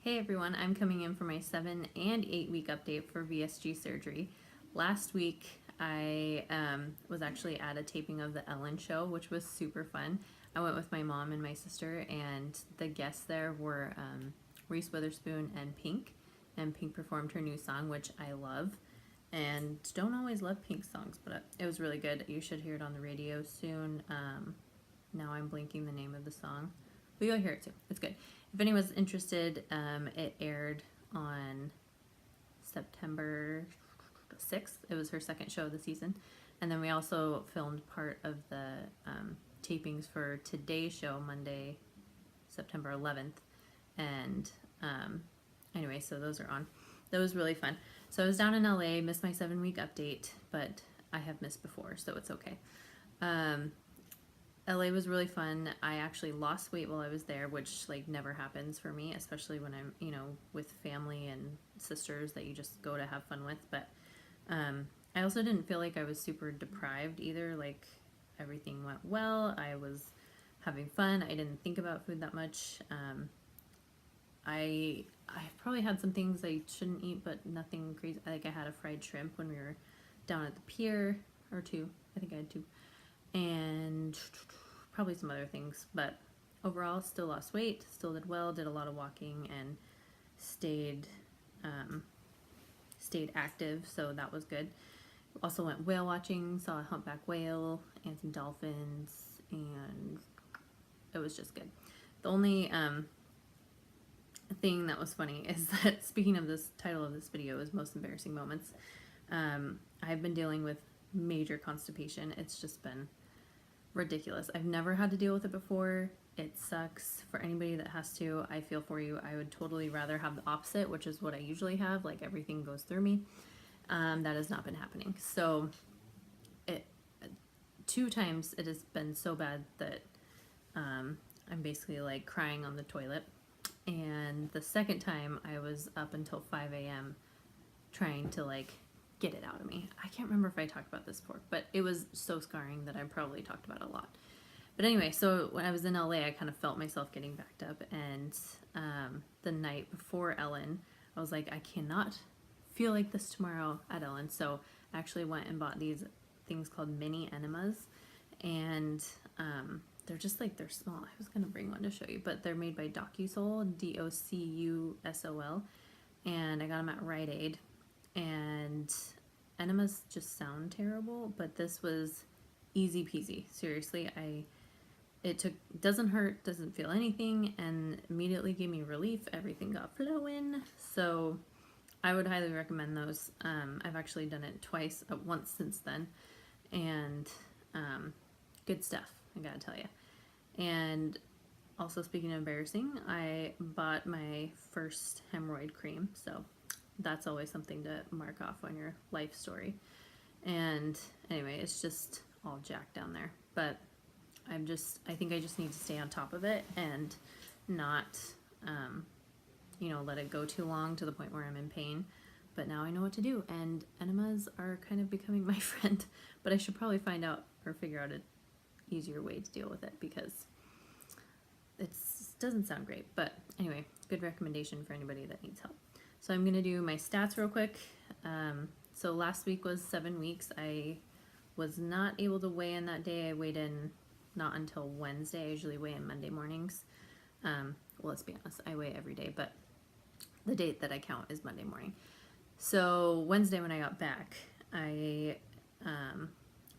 Hey everyone, I'm coming in for my 7 and 8 week update for VSG surgery. Last week I was actually at a taping of the Ellen show, which was super fun. I went with my mom and my sister, and the guests there were Reese Witherspoon and Pink. And Pink performed her new song, which I love. And don't always love Pink songs, but it was really good. You should hear it on the radio soon. Now I'm blanking the name of the song, but you'll hear it too. It's good. If anyone's interested, it aired on September 6th. It was her second show of the season. And then we also filmed part of the tapings for today's show, Monday, September 11th. And anyway, so those are on. That was really fun. So I was down in LA, missed my 7-week update, but I have missed before, so it's okay. LA was really fun. I actually lost weight while I was there, which like never happens for me, especially when I'm, with family and sisters that you just go to have fun with. But I also didn't feel like I was super deprived either. Like everything went well. I was having fun. I didn't think about food that much. I probably had some things I shouldn't eat, but nothing crazy. Like I had a fried shrimp when we were down at the pier, or two. I think I had two. And probably some other things, but overall still lost weight, still did well, did a lot of walking, and stayed active, so that was good. Also went whale watching, saw a humpback whale and some dolphins, and it was just good. The only thing that was funny is that, speaking of this title of this video is most embarrassing moments, I've been dealing with major constipation. It's just been ridiculous. I've never had to deal with it before. It sucks. For anybody that has to, I feel for you. I would totally rather have the opposite, which is what I usually have, like everything goes through me. That has not been happening. So it 2 times it has been so bad that I'm basically like crying on the toilet. And the second time I was up until 5 a.m. trying to like get it out of me. I can't remember if I talked about this before, but it was so scarring that I probably talked about it a lot. But anyway, so when I was in LA, I kind of felt myself getting backed up, and the night before Ellen, I was like, I cannot feel like this tomorrow at Ellen. So I actually went and bought these things called mini enemas, and they're just like, they're small. I was gonna bring one to show you, but they're made by DocuSol, DoCusol, and I got them at Rite Aid. And enemas just sound terrible, but this was easy peasy. Seriously, it doesn't hurt, doesn't feel anything, and immediately gave me relief. Everything got flowing, so I would highly recommend those. I've actually done it once since then, and good stuff, I gotta tell you. And also, speaking of embarrassing, I bought my first hemorrhoid cream, so that's always something to mark off on your life story. And anyway, it's just all jacked down there, but I think I just need to stay on top of it and not let it go too long to the point where I'm in pain. But now I know what to do, and enemas are kind of becoming my friend, but I should probably find out or figure out an easier way to deal with it, because it doesn't sound great. But anyway, good recommendation for anybody that needs help. So I'm going to do my stats real quick. So last week was 7 weeks. I was not able to weigh in that day. I weighed in not until Wednesday. I usually weigh in Monday mornings. Well, let's be honest, I weigh every day, but the date that I count is Monday morning. So Wednesday when I got back, I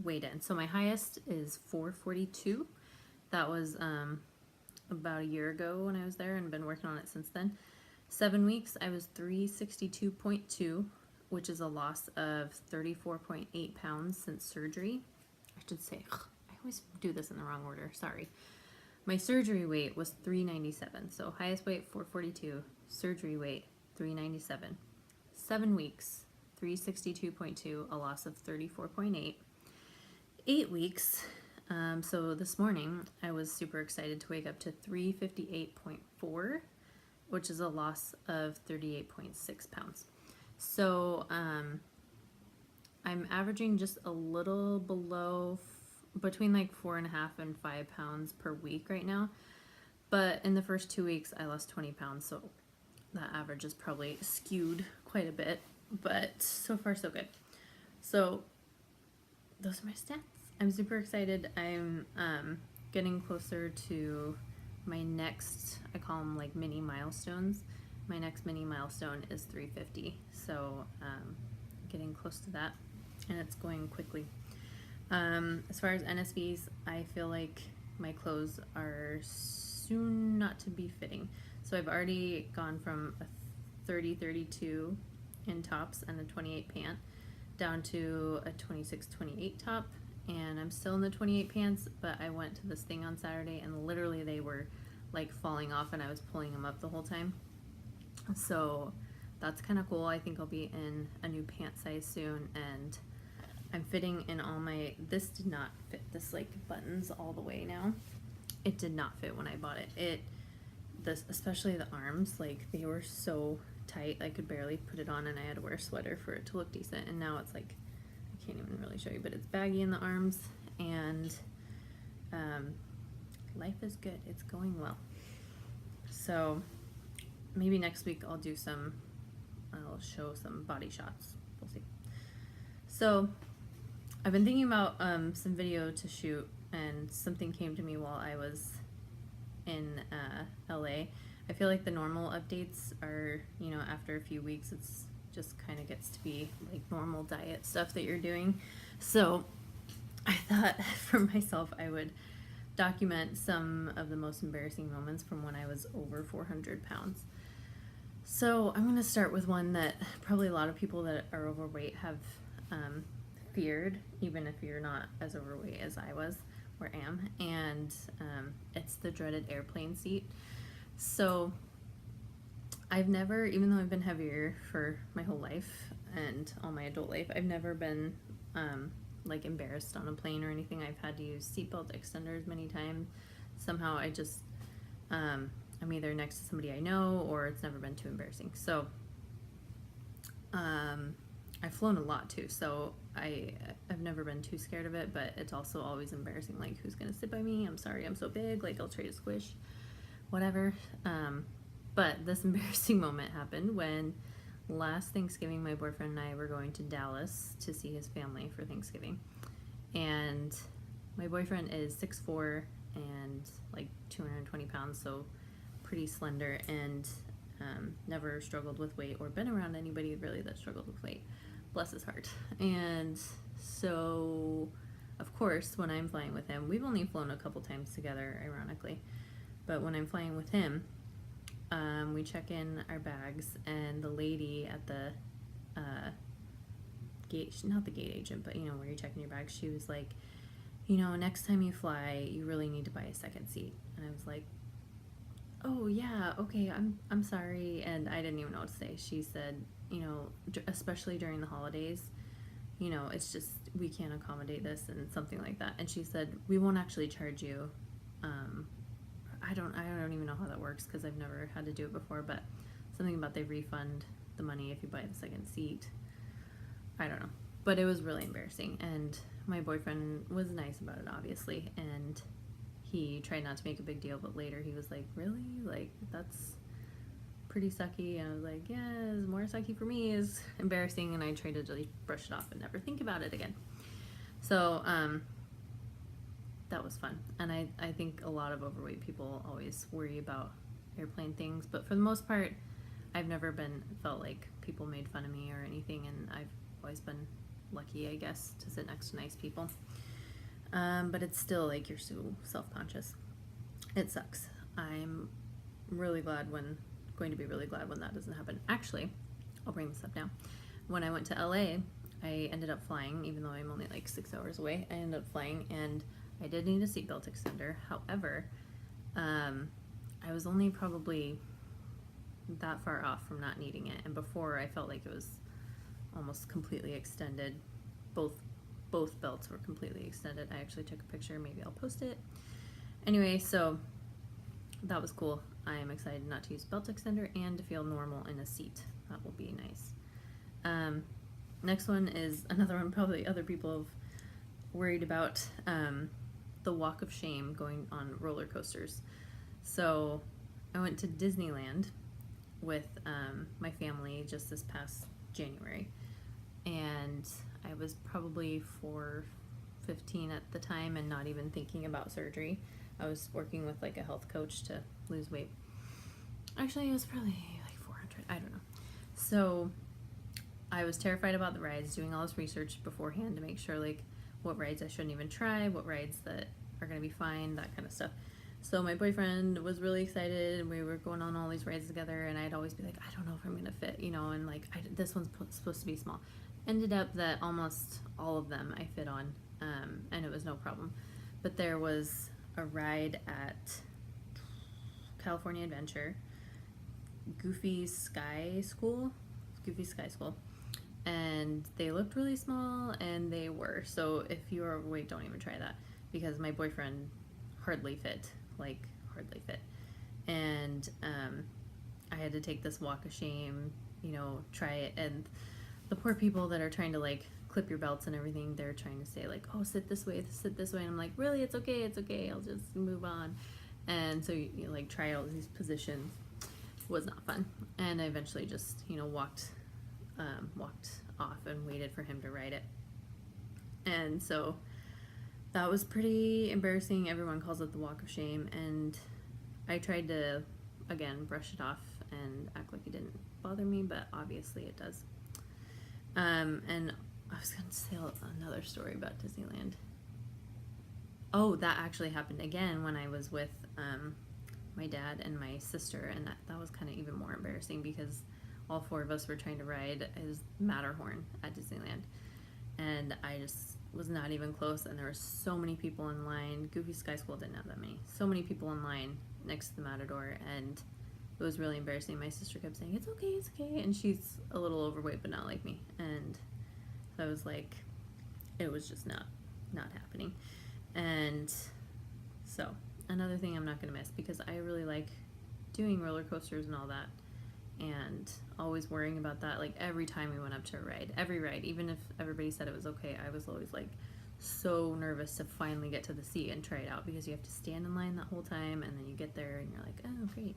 weighed in. So my highest is 442. That was about a year ago when I was there, and been working on it since then. 7 weeks, I was 362.2, which is a loss of 34.8 pounds since surgery. I should say, I always do this in the wrong order, sorry. My surgery weight was 397, so highest weight 442, surgery weight 397. 7 weeks, 362.2, a loss of 34.8. 8 weeks, so this morning I was super excited to wake up to 358.4, which is a loss of 38.6 pounds. So I'm averaging just a little below, between like 4.5 and 5 pounds per week right now. But in the first 2 weeks, I lost 20 pounds. So that average is probably skewed quite a bit, but so far so good. So those are my stats. I'm super excited. I'm getting closer to my next, I call them like mini milestones. My next mini milestone is 350. So getting close to that, and it's going quickly. As far as NSVs, I feel like my clothes are soon not to be fitting. So I've already gone from a 30-32 in tops and a 28 pant down to a 26-28 top, and I'm still in the 28 pants, but I went to this thing on Saturday and literally they were like falling off and I was pulling them up the whole time. So that's kind of cool. I think I'll be in a new pant size soon, and I'm fitting in all my, this did not fit, this like buttons all the way now. It did not fit when I bought it. Especially the arms, like they were so tight I could barely put it on, and I had to wear a sweater for it to look decent. And now it's like, I can't even really show you, but it's baggy in the arms, and life is good. It's going well. So maybe next week I'll show some body shots. We'll see. So I've been thinking about some video to shoot, and something came to me while I was in LA. I feel like the normal updates are, you know, after a few weeks, it's just kind of gets to be like normal diet stuff that you're doing. So I thought for myself I would document some of the most embarrassing moments from when I was over 400 pounds. So I'm going to start with one that probably a lot of people that are overweight have feared, even if you're not as overweight as I was or am, and it's the dreaded airplane seat. So I've never, even though I've been heavier for my whole life and all my adult life, I've never been like embarrassed on a plane or anything. I've had to use seatbelt extenders many times. Somehow I just I'm either next to somebody I know, or it's never been too embarrassing. So I've flown a lot too, so I've never been too scared of it, but it's also always embarrassing, like who's gonna sit by me? I'm sorry, I'm so big, like I'll trade a squish, whatever. But this embarrassing moment happened when last Thanksgiving my boyfriend and I were going to Dallas to see his family for Thanksgiving, and my boyfriend is 6'4" and like 220 pounds, so pretty slender, and never struggled with weight or been around anybody really that struggled with weight. Bless his heart. And so, of course, when I'm flying with him, we've only flown a couple times together, ironically, but when I'm flying with him, we check in our bags, and the lady at the gate, not the gate agent, but you know, where you check in your bags, she was like, you know, next time you fly, you really need to buy a second seat. And I was like, oh yeah, okay, I'm sorry. And I didn't even know what to say. She said, you know, especially during the holidays, you know, it's just, we can't accommodate this, and something like that. And she said, we won't actually charge you. I don't even know how that works, because I've never had to do it before, but something about they refund the money if you buy the second seat. I don't know, but it was really embarrassing, and my boyfriend was nice about it, obviously, and he tried not to make a big deal, but later he was like, really? Like, that's pretty sucky. And I was like, yeah, it's more sucky for me, is embarrassing, and I tried to just brush it off and never think about it again. So that was fun. And I think a lot of overweight people always worry about airplane things, but for the most part I've never felt like people made fun of me or anything, and I've always been lucky, I guess, to sit next to nice people. But it's still like, you're so self-conscious. It sucks. I'm really glad going to be really glad when that doesn't happen. Actually, I'll bring this up now. When I went to LA, I ended up flying, even though I'm only like 6 hours away. I ended up flying, and I did need a seatbelt extender. However, I was only probably that far off from not needing it, and before I felt like it was almost completely extended. Both belts were completely extended. I actually took a picture, maybe I'll post it. Anyway, so that was cool. I am excited not to use belt extender and to feel normal in a seat. That will be nice. Next one is another one probably other people have worried about, the walk of shame going on roller coasters. So I went to Disneyland with my family just this past January, and I was probably 415 at the time and not even thinking about surgery. I was working with like a health coach to lose weight. Actually, it was probably like 400. I don't know. So I was terrified about the rides, doing all this research beforehand to make sure like what rides I shouldn't even try, what rides that are going to be fine, that kind of stuff. So my boyfriend was really excited, and we were going on all these rides together, and I'd always be like, I don't know if I'm going to fit, you know, and like this one's supposed to be small. Ended up that almost all of them I fit on, and it was no problem. But there was a ride at California Adventure, Goofy Sky School, and they looked really small, and they were. So if you are overweight, don't even try that, because my boyfriend hardly fit. And I had to take this walk of shame, you know, try it, and the poor people that are trying to like clip your belts and everything, they're trying to say like, oh, sit this way, and I'm like, really, it's okay, I'll just move on. And so you like try all these positions. Was not fun, and I eventually just, you know, walked off and waited for him to ride it. And so that was pretty embarrassing. Everyone calls it the walk of shame, and I tried to, again, brush it off and act like it didn't bother me, but obviously it does. And I was going to say another story about Disneyland. Oh, that actually happened again when I was with my dad and my sister, and that was kind of even more embarrassing because all four of us were trying to ride his Matterhorn at Disneyland, and I just was not even close, and there were so many people in line. Goofy Sky School didn't have that many. So many people in line next to the Matador, and it was really embarrassing. My sister kept saying, it's okay, and she's a little overweight, but not like me, and I was like, it was just not happening. And so another thing I'm not going to miss, because I really like doing roller coasters and all that, and always worrying about that. Like every time we went up to a ride, every ride, even if everybody said it was okay, I was always like so nervous to finally get to the seat and try it out, because you have to stand in line that whole time, and then you get there and you're like, oh great.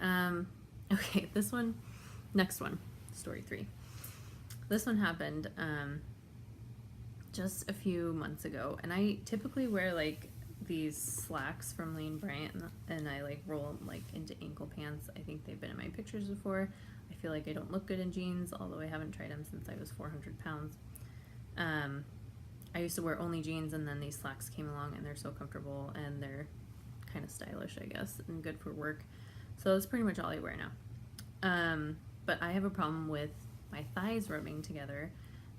Anyway, okay, next one, story 3. This one happened just a few months ago, and I typically wear like these slacks from Lane Bryant, and I like roll them like into ankle pants. I think they've been in my pictures before. I feel like I don't look good in jeans, although I haven't tried them since I was 400 pounds. I used to wear only jeans, and then these slacks came along, and they're so comfortable, and they're kind of stylish, I guess, and good for work. So that's pretty much all I wear now. But I have a problem with my thighs rubbing together,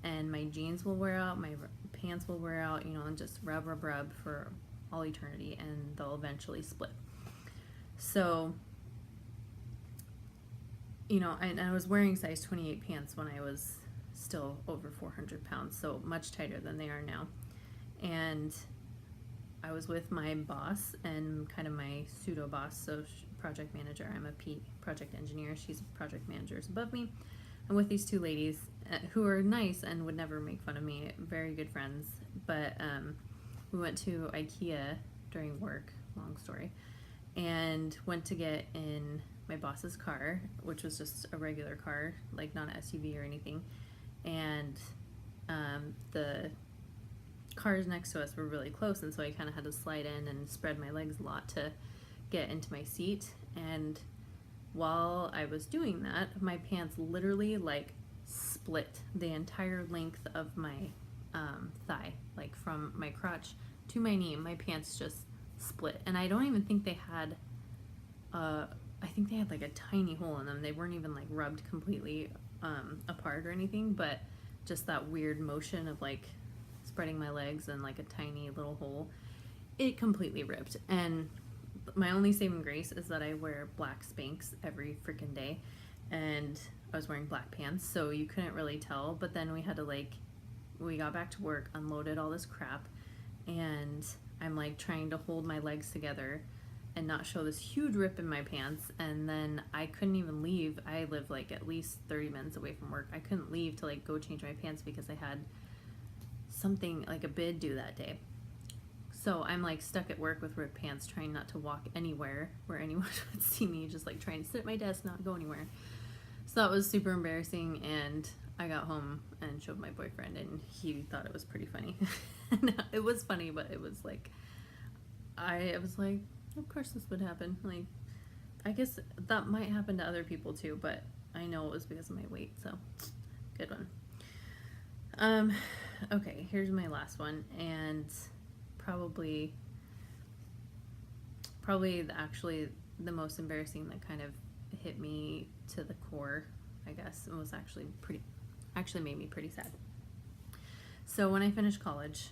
and my jeans will wear out, my pants will wear out, you know, and just rub for all eternity, and they'll eventually split. So, you know, I was wearing size 28 pants when I was still over 400 pounds, so much tighter than they are now. And I was with my boss and kind of my pseudo boss, so project manager. I'm a project engineer. She's a project manager above me. I'm with these two ladies who are nice and would never make fun of me, very good friends. But we went to IKEA during work, long story, and went to get in my boss's car, which was just a regular car, like not an SUV or anything. And the cars next to us were really close, and so I kind of had to slide in and spread my legs a lot to get into my seat. And while I was doing that, my pants literally like split the entire length of my thigh, like from my crotch to my knee. My pants just split, and I don't even think they had I think they had like a tiny hole in them. They weren't even like rubbed completely apart or anything, but just that weird motion of like spreading my legs and like a tiny little hole, it completely ripped. And my only saving grace is that I wear black Spanx every freaking day, and I was wearing black pants, so you couldn't really tell. But then we got back to work, unloaded all this crap, and I'm like trying to hold my legs together and not show this huge rip in my pants. And then I couldn't even leave. I live like at least 30 minutes away from work. I couldn't leave to like go change my pants because I had something like a bid due that day. So I'm like stuck at work with ripped pants, trying not to walk anywhere where anyone would see me, just like trying to sit at my desk, not go anywhere. So that was super embarrassing, and I got home and showed my boyfriend, and he thought it was pretty funny. It was funny, but it was like, I was like, of course this would happen. Like, I guess that might happen to other people too, but I know it was because of my weight, so good one. Okay, here's my last one, and probably actually the most embarrassing that kind of hit me to the core, I guess, and was actually made me pretty sad. So when I finished college,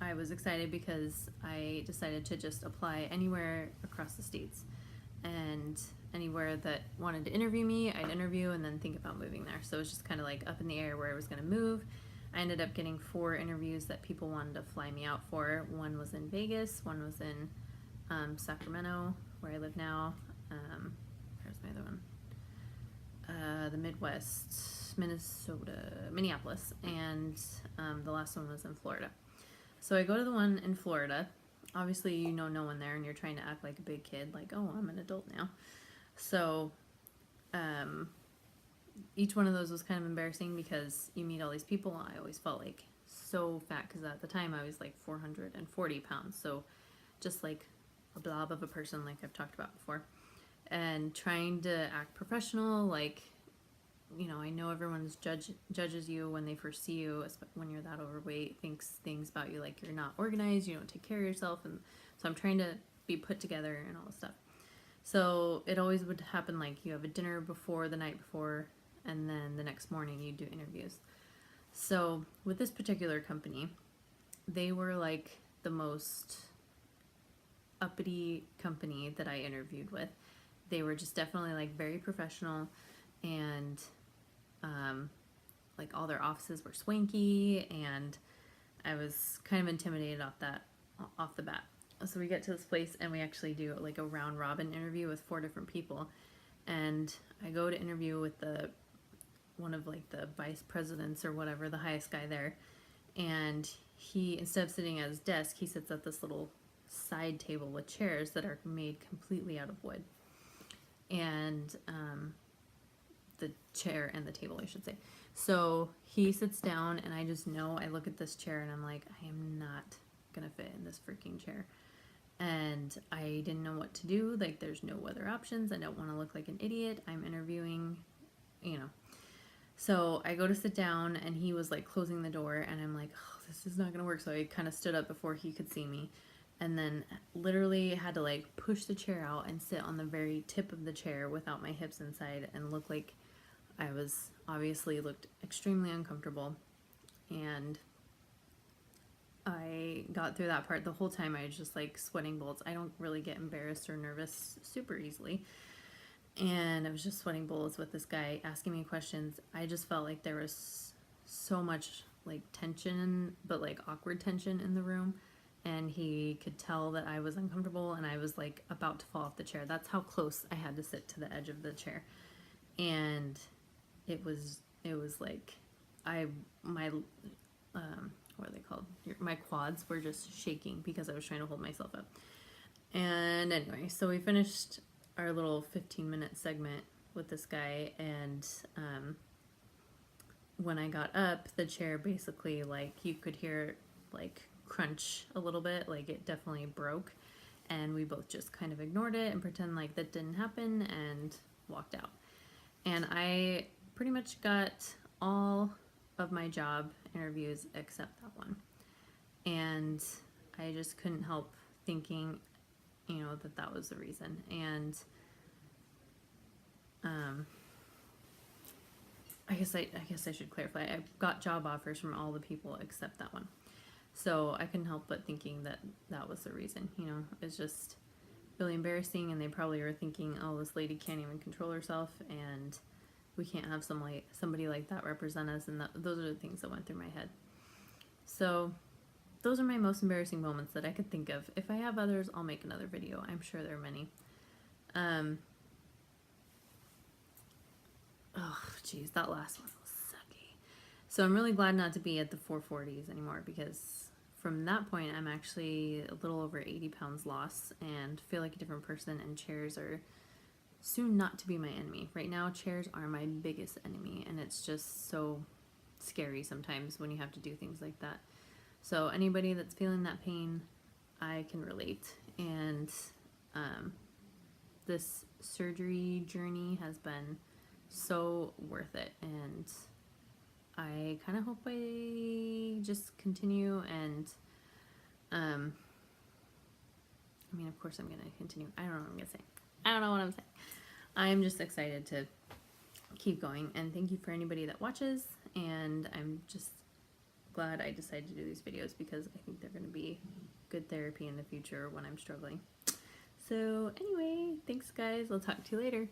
I was excited because I decided to just apply anywhere across the states, and anywhere that wanted to interview me, I'd interview and then think about moving there. So it was just kind of like up in the air where I was going to move. I ended up getting 4 interviews that people wanted to fly me out for. One was in Vegas, one was in Sacramento, where I live now. Where's my other one? The Midwest, Minneapolis, and the last one was in Florida. So I go to the one in Florida. Obviously, you know no one there, and you're trying to act like a big kid, like, oh, I'm an adult now. So each one of those was kind of embarrassing because you meet all these people. I always felt like so fat because at the time I was like 440 pounds. So just like a blob of a person, like I've talked about before. And trying to act professional, like, you know, I know everyone's judges you when they first see you, when you're that overweight, thinks things about you like you're not organized, you don't take care of yourself. And so I'm trying to be put together and all this stuff. So it always would happen like you have a dinner before the night before, and then the next morning you do interviews. So with this particular company, they were like the most uppity company that I interviewed with. They were just definitely like very professional, and like all their offices were swanky, and I was kind of intimidated off the bat. So we get to this place and we actually do like a round robin interview with 4 different people, and I go to interview with one of like the vice presidents or whatever, the highest guy there, and he, instead of sitting at his desk, he sits at this little side table with chairs that are made completely out of wood, and the chair and the table, I should say. So he sits down, and I just know, I look at this chair and I'm like, I am not gonna fit in this freaking chair. And I didn't know what to do. Like, there's no other options. I don't want to look like an idiot. I'm interviewing, you know. So I go to sit down, and he was like closing the door, and I'm like, oh, this is not gonna work. So I kind of stood up before he could see me, and then literally had to like push the chair out and sit on the very tip of the chair without my hips inside, and look like I was, obviously looked extremely uncomfortable. And I got through that part. The whole time I was just like sweating bullets. I don't really get embarrassed or nervous super easily. And I was just sweating bullets with this guy asking me questions. I just felt like there was so much like tension, but like awkward tension in the room. And he could tell that I was uncomfortable, and I was like about to fall off the chair. That's how close I had to sit to the edge of the chair. And it was like, what are they called? My quads were just shaking because I was trying to hold myself up. And anyway, so we finished our little 15-minute segment with this guy, and when I got up, the chair basically, like, you could hear it like crunch a little bit, like it definitely broke, and we both just kind of ignored it and pretend like that didn't happen and walked out. And I pretty much got all of my job interviews except that one. And I just couldn't help thinking, you know, that was the reason. And I guess I should clarify. I got job offers from all the people except that one. So I couldn't help but thinking that was the reason. You know, it's just really embarrassing, and they probably were thinking, oh, this lady can't even control herself, and we can't have somebody like that represent us. And those are the things that went through my head. So those are my most embarrassing moments that I could think of. If I have others, I'll make another video. I'm sure there are many. Oh, geez, that last one was sucky. So I'm really glad not to be at the 440s anymore, because from that point, I'm actually a little over 80 pounds lost and feel like a different person, and chairs are soon not to be my enemy. Right now, chairs are my biggest enemy, and it's just so scary sometimes when you have to do things like that. So anybody that's feeling that pain, I can relate. And this surgery journey has been so worth it, and I kind of hope I just continue. And I mean, of course I'm gonna continue. I don't know what I'm gonna say. I don't know what I'm saying. I'm just excited to keep going, and thank you for anybody that watches, and I'm just glad I decided to do these videos because I think they're going to be good therapy in the future when I'm struggling. So anyway, thanks guys. I'll talk to you later.